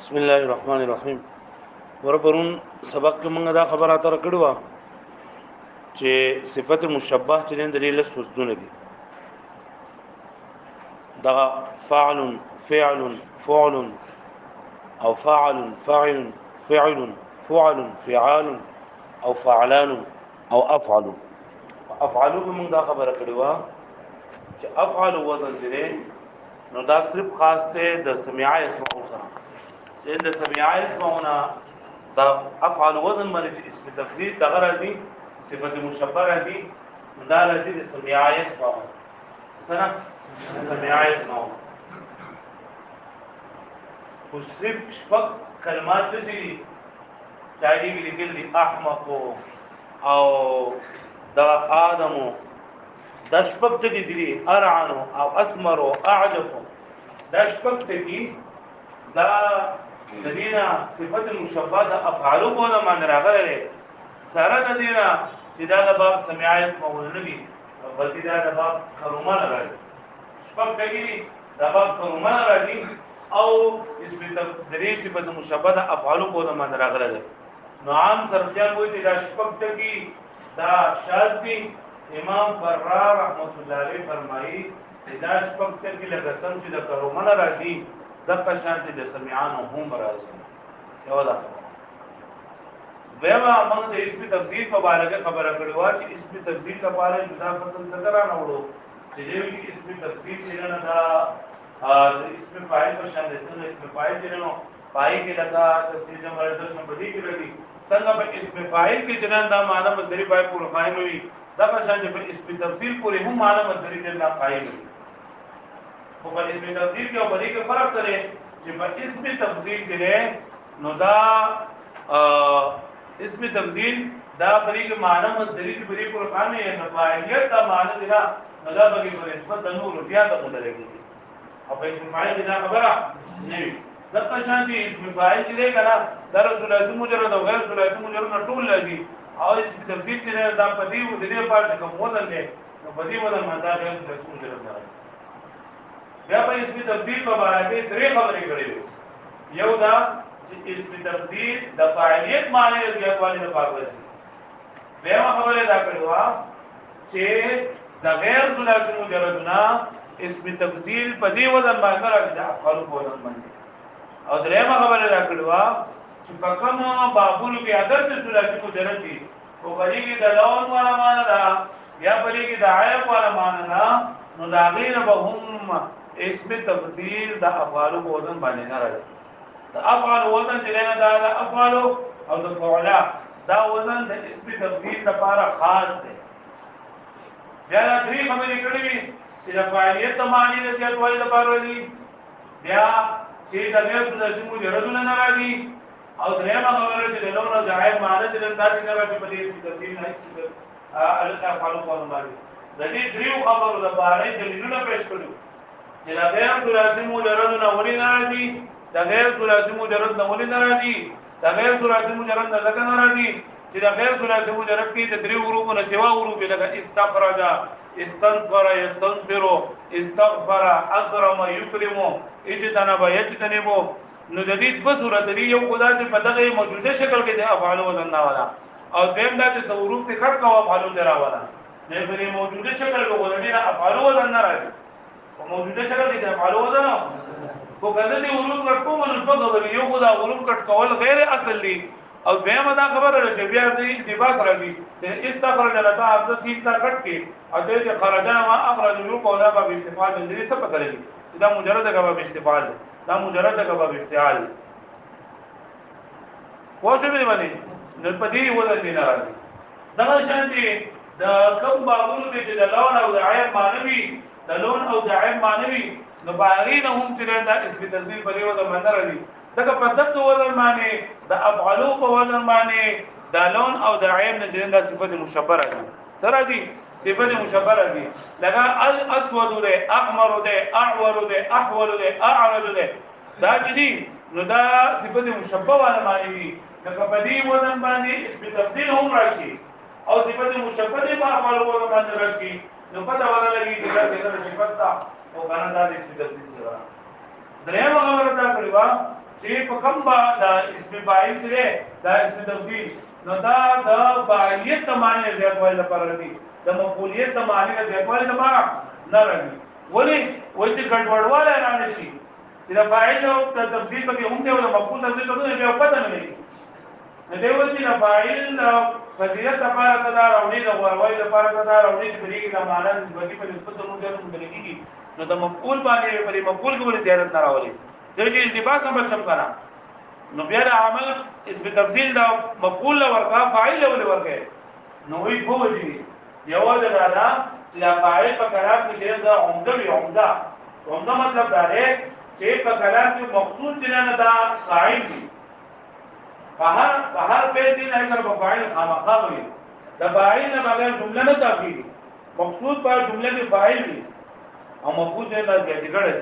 بسم الله الرحمن الرحیم. ورپرون سبق کې موږ دا خبره اتر کړو چې صفت مشبہ چې د دلیل سوزونه دي دا فعل فعل فعل او فاعل فاعل فعل فعل فعال او فعلان او افعل. افعلو موږ دا خبره کړو چې افعل وزن دي نو دا صرف خاص ته د سماع اسم سره چې د سماع اسمونه دا افعل وزن باندې چې اسم تفضیل دغه راځي صفت مشبہ راځي دا راځي د سماع اسم سره سماع اسم خو صرف شپږ کلمات دي چې لیکل دي احمق او دا آدم دا شپږ ټکي دي ارعن او اسمر او اعجب دا شپږ ټکي دا دینه صفت مشبہ د افعال په معنا راغلي سره د دینه چې دا د باب سماع اسم مولوی بلکې دا د باب کرومه راځي شپږ ټکي د باب کرومه راځي او اسم تدریج صفت مشبہ د افعال په معنا راغلي نو عام سرجان وایي چې دا شپږ ټکي دا شاذ دي. امام فرار رحمت الله علیه فرمایي دا شپږ ټکي لکه څنګه چې د کرومه راځي د قشانت د سمعان هم راځي یو دا ویما موږ د اسم تفسیر په اړه خبره کړو چې اسم تفسیر لپاره جدا فصل څنګه راوړو چې دې اسم تفسیر څنګه دا اسم فاعل په شان دي څنګه اسم فاعل څنګه پای کې لگا تفسیر جمع راځي بدی کې راځي څنګه په اسم فاعل کې جنان دا معنی مصدری پای پور قائم وي دا په شان په اسم تفسیر پورې هم معنی مصدری نه قائم وي خو په اسم تفضیل کې او بدی کې فرق سره چې په اسم تفضیل کې نو دا اسم تفضیل دا بدی کې معنی مصدری کې بدی قرآن نه نه فاعلیت دا معنی دی نه دا بدی په نسبت د نور بیا د مدلګي او په اسم فاعل دا خبره نه وي د قشان دي اسم فاعل کې کنا در رسول الله مجرد او غیر رسول الله مجرد ټول لګي او اسم تفضیل کې دا بدی د دې پاره کوم وزن نه نو بدی وزن ماده د رسول مجرد نه بیا په اسم تفضیل په اړه کې درې خبرې کړې وي یو دا چې اسم تفضیل د فاعلیت معنی د زیاتوالي نه پاره دی بیا خبره دا کړو چې د غیر ثلاثي مجردنا اسم تفضیل په دې وزن باندې راځي د افعال په وزن باندې او درېمه خبره دا کړو چې په کوم بابونو کې اگر د ثلاثي مجرد دي او په دې کې د لون والا معنی دا یا په دې کې د عیب والا معنی دا نو دا غیر به هم اسم تفضیل د افعال په وزن باندې نه راځي د افعال وزن چې نه دا افعال او د فعلا دا وزن د اسم تفضیل لپاره خاص دی بیا دا درې خبرې کړې وي چې د فاعلیت معنی د زیاتوالي لپاره دي بیا چې د غیر ثلاثي مجردونه نه راځي او درېمه خبره چې د لون او د عیب معنی چې د تاسو نه راځي په دې اسم تفضیل نه افعال په وزن باندې د دې درې خبرو لپاره دلیلونه پېښ کړو چې د غیر ثلاثي مجرد نه ولې ناراضي د غیر ثلاثي مجرد نه ولې ناراضي د غیر ثلاثي مجرد نه ځکه ناراضي چې د غیر ثلاثي مجرد کې د درې حروفو نه سوا حروف لکه استخرج استنصر يستنصر استغفر اكرم يكرم اجتنب يجتنب نو د دې په صورت دی یو خدای چې په دغه موجوده شکل کې د افعال وزن نه والا او دیم دا چې حروف ته کټ کوه افعال ته راوالا نه په موجوده شکل کې ولې نه افعال وزن نه راځي موجوده شکل کې افعال وزن خو کله دې حروف کټ کوم نو په دغه یو خدای حروف کټ کول غیر اصل دي او دیم دا خبره ده چې بیا دې اتباع راځي چې استخرج لتا عبد سیتا کټ کې او دې خرجنا ما اخرج یو کولا په استفاده دې څه پته لګي دا مجرد غو په استفاده دا مجرد غو په افتعال واښو به باندې نو په دې وزن نه راځي دا شانتي د کوم بابونو چې د لون او د عیب معنوي د لون او د عیب معنوي نو باغین هم چې دا اسم تفضیل په یو د منظر دي دا په دغه وزن باندې د افعال په وزن باندې د لون او د عیب نه جندا صفت مشبره دي سره دي صفت مشبره دي لکه الاسود ده احمر ده اعور ده احول ده اعرض ده دا جدي نو دا صفت مشبه ولا معنی دي لکه په دې وزن باندې اسم تفضیل هم راشي او صفت مشبه دي په افعال وزن باندې راشي نو پتہ ولا لګي چې دا څنګه صفت تا او کنه دا اسم تفضیل سره درېمه خبره دا کړی چې په کوم با د اسم فاعل کې دا اسم تفضیل نو دا د فاعلیت د معنی زیاتوالي لپاره دی د مفعولیت د معنی زیاتوالي لپاره نه راځي ولی وای چې ګډوډواله را نشي چې د فاعل او د تفضیل په هم دی او د مفعول تفضیل په بیا پته نه لګي نو دی وای چې د فاعل فضیلت لپاره دا راوړي د ورواي لپاره دا راوړي چې بریګي د معنی د په نسبت نور ځای ته مدلګي نو د مفعول باندې په مفعول کې ولې زیادت نه راوړي چې التباس هم بچم کنه نو بیا د عمل اسم تفضیل دا مفعول ورکا فاعل ورکا نو وی بوجي یو د دا چې فاعل په کلام کې چې دا عمده مطلب دا دی چې په کلام کې مقصود دي نه دا فاعل دي په هر فعل دي نه کله فاعل خامخا وي د فاعل نه بغیر جمله نه تاکي مقصود په جمله کې فاعل دي او مفعول دې نه ځي ګړې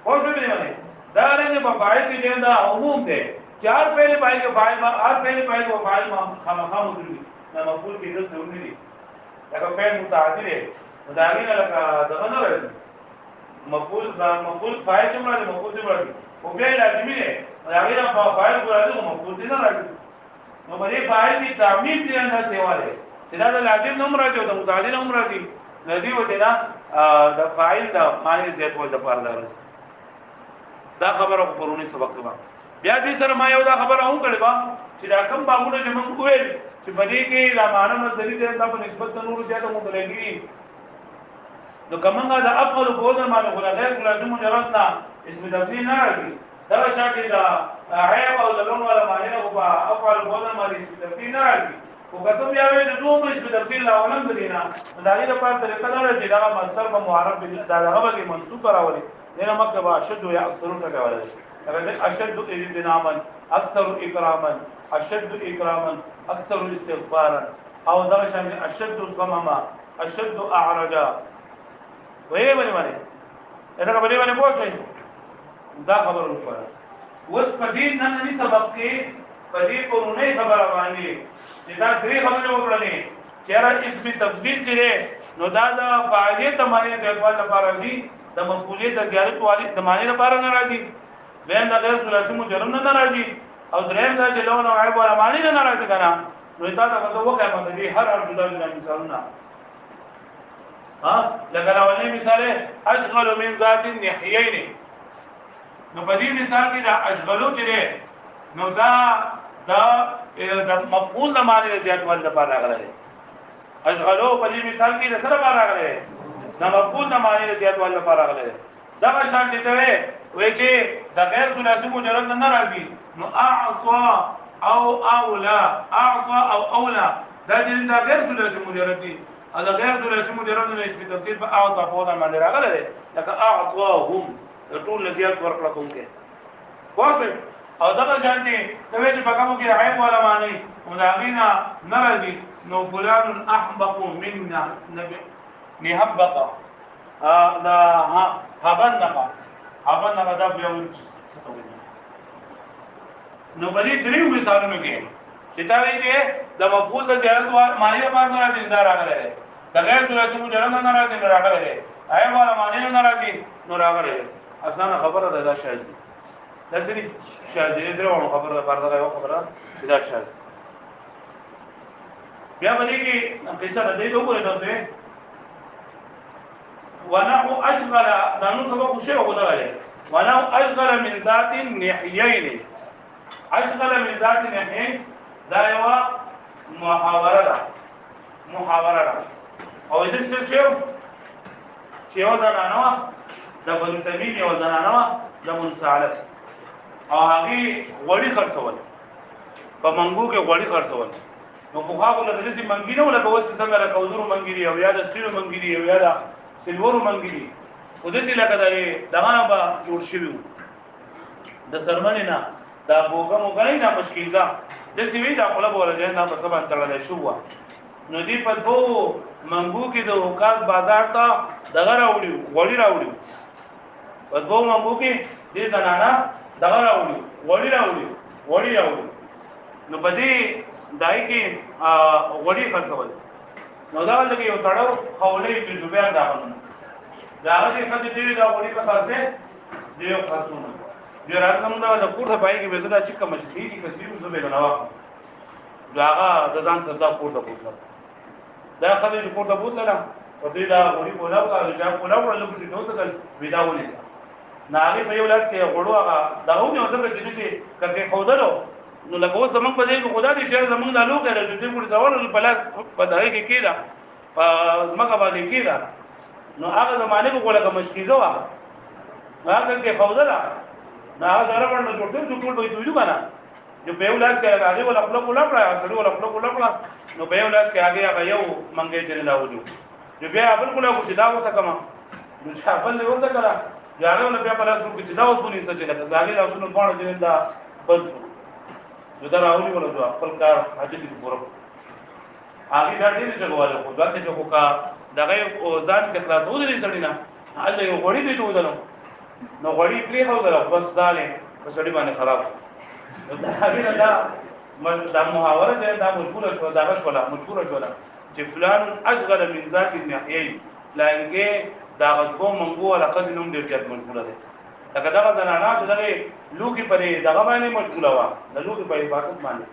خو څه دی باندې دا رنګ په فاعل کې دا عموم دی چار پہلے فاعل کے فاعل ما اور پہلے فاعل کو فاعل ما خامخا مدري نه مفعول کې ضرورت ونه دي دا فعل متعدی دی مدارین لکه دغه نه راځي مفعول فاعل کوم راځي مفعول دې راځي او بیا لازمي دی مدارین په فاعل کو راځي مفعول دې نه راځي نو باندې فاعل کی تعمیم دې نه سیواله چې دا لازم نه راځي او د متعدی نه راځي ندی و دې نه د فاعل د معنی زیات ول د پاره راځي دا خبره په پرونی سبق کې بیا دې سره ما یو دا خبره هم کړې با چې دا کوم باغونه چې موږ ویل چې بدی کې دا معنی مصدری دې د په نسبت نور زیاته متلګي نو کومه دا افضل بوزن باندې غلا غیر لازم مجرد نه اسم تفضیل نه راځي دا شاته دا عیب او لون ولا معنی نه په افضل بوزن باندې اسم تفضیل نه راځي او کته بیا وایي چې دوه اسم تفضیل لا ولم دینا دا لري په طریقه دا چې دا مصدر په معرب دا هغه کې منصوب راولي دغه مطلب اشد یا اکثر ټکا ولري اشد اجتناما اكثر اكراما اشد اكراما اكثر استغفارا او دا شان اشد صمما اشد اعرجا وې باندې دا باندې پوښتنه دا خبر وشوه وس پدې نن نه سبق کې پدې پرونه خبره باندې چې دا درې خبرې وکړلې چې را اسم تفضیل چې نو دا د فاعلیت معنی د خپل لپاره دي د مفعولیت د زیادت والی د معنی لپاره نه راځي وین د غیر ثلاثي مجرد نه راځي او دریم دا چې لون او عیب ولا معنی نه راځي کنه نو دا څه وکړه باندې هر هر جدا جدا مثالونه لکه راولې مثال اشغل من ذات النحيين نو په دې مثال کې دا اشغلو چې نو دا مفعول د معنی زیات ول لپاره راغلی اشغلو په دې مثال کې د سره لپاره راغلی دا مفعول د معنی زیات ول لپاره راغلی دا شان دي ته وای چې د غیر ثلاثي مجرد نه راځي نو اعطى او اولا اعطى او اولا دا د غیر ثلاثي مجرد دي دا غیر ثلاثي مجرد نه اسم تفضیل په اعطى په ډول باندې راغلی لکه اعطاهم ټول زیات ورکړه کوم کې واښه او دا شان دي ته چې په کوم کې عیب ولا معنی مداغینا نرضی نو فلان احبق منا نبي نهبط دا هبنقا دا بیا نو بلی دریو مثالونو کې چې دا وی چې د مفعول د زیادت معنی لپاره نه راځي دا راغلی د غیر ثلاثي مجرد نه راځي نو راغلی عیب ولا معنی نه راځي نو راغلی اسانه خبره ده دا شاید دا سری شاید درو خبره پرده یو خبره دا شاید بیا باندې کې قصه ده دې وګورئ تاسو ونحو اشغل دانو سبق شی وګورئ ونحو اشغل من ذات النحيين اشغل من ذات النحيين دا یو محاوره ده او دې څه یو زنانه د بنو تمیم یو زنانه د منصالح او هغه وړي خرڅول په منګو کې وړي خرڅول نو په هغه له دې منګي نه ولګو چې څنګه راکوزرو منګي او یا د سټیلو منګي او یا د سلورو منګي خو دې لکه دغه به جوړ شوی د سرمنې نه دا بوګه مګنی نه مشکیزه د دې وی دا خپل بولځه نه په سبا تړل شو نو دې په دوه منګو کې د وکاس بازار ته دغه وړي راوړي په دوه منګو کې دې زنانه دغه راوړي وړي نو په دې دای کې وړي خرڅول نو دا لکه یو سړیو خولې په جوبیان دا غوښنه دا هغه څه چې دا وړي په خرڅه دی خرڅونه جو راځم دا د کوټه پای کې به زدا چې کوم شي دي کسي زو به نه واخ دا هغه د ځان سره دا کوټه بوتل دا خلک چې کوټه بوتل نه او دې دا غوړي کولاو کا چې کولاو له څه نو څه ویداونه ناغي په یو لاس کې غړو هغه داونه او څه چې شي کته خودلو نو لکه اوس زمونږ په دې کې خدا دې چې زمونږ د لوګه د دې ګور ځوړل په لاس په دغه کې کېدا په زمګه باندې کېدا نو هغه زمانه په کوله کوم مشکیزه وا هغه کې خودلا نو هغه درو ورنه جوړ ټول دوی دوی کنه جو په یو لاس کې هغه ولا خپل کولا کړه سړی ولا خپل کولا کړه نو په یو لاس کې هغه یو منګې چې نه وځو جو بیا خپل کولا کو چې دا وسه کما نو چې خپل له وسه کړه یاره له بیا په لاس کې چې دا وسو نه څه چې دا هغه لاسونو باندې چې دا بل شو جو دا راولي ولا دا خپل کار حاجت دي پوره هغه دا دې چې غواړي خو دا چې کوکا دغه ځان کې خلاصو دي سړی نه الله یو غوړي دې ودلو نو غوړي پری هو دلو بس داله په سړی باندې خراب دا هغه دا محاوره ده دا مشهور شو دا شولا مشهور شولا چې فلان اشغل من ذات النحيين لانګه دا غو منغو ولا قزنوم ډیر جد مشغوله ده لکه دا زنانه چې دغه لوګي پرې دغه باندې مشغوله وا د لوګي په عبادت باندې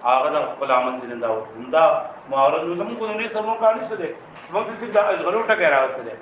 هغه د خپل عمل زنده و دا معارض زموږ کو نه سمو کار نشته ده موږ چې دا اشغلو ټکه راوته ده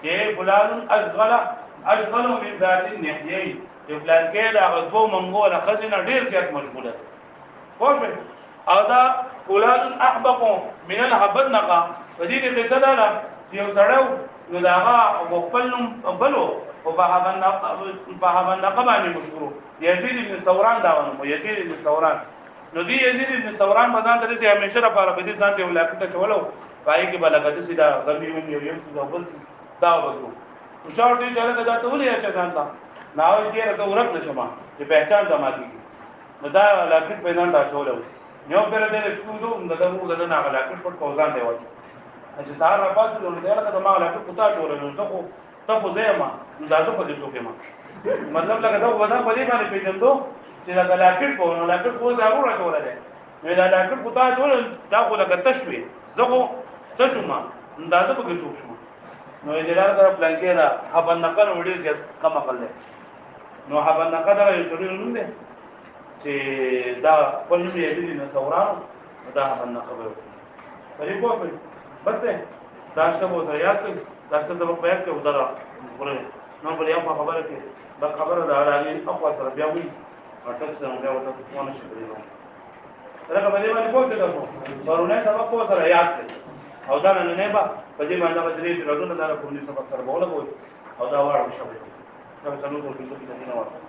چې فلان اشغل من ذات النحيين چې فلان کې دا غو منغو ولا قزنه ډیر جد مشغوله ده خوښ او دا فلان احبق من الحبنقه ودي کې څه ده یو سړیو نو دا هغه خپل نوم بلو او په هغه باندې مشهور یزید بن ثوران دا ونه یزید بن ثوران نو دی یزید بن ثوران په ځان درې همیشه لپاره په دې ځان ته ولاکته چولو پای کې بلګه دې دا ګرمي ونی یو څه بل دا وګورو او شاو دې چې دا ته ولې چې ځان تا ناو یې راته ورک نشم چې پہچان زما دي نو دا لاکټ په ځان تا چولو یو پر دې شکو دا نه غلاکټ په کوزان دی وځي چې سهار را پاتې نو دا لکه ما لاکټ پتا چولو نو زه خو ته خو زما نو دا څه په دې شو کې ما مطلب لکه دا ودا په دې باندې پیژندو چې دا لاکټ په نو لاکټ خو زه ورته چولل نو دا لاکټ پتا چولل دا خو لکه تشوي زه خو تشوما نو دا څه په کې شو نو دې لاره پلان کې دا حبن نقل وړي چې کم عقل نو حبن نقل دا یو څه نوم دی چې دا په نوم یې دې نه ثوران دا حبن نقل پرې کوه بس ده داشته مو سره یاد کړئ داشته زما په یاد کې ودره پوره نو بل یو خبره کې دا خبره دا راځي اخوا سره بیا وي اټک څنګه بیا وته ونه شي دا کومه دې باندې پوښتنه کوم ورونه سبق کو سره یاد کړئ او دا نه با په دې باندې د دې ډېر ډېر دا کوم څه سبق سره بوله کوي او دا واره شوی دا څنګه ټول دې نه وایي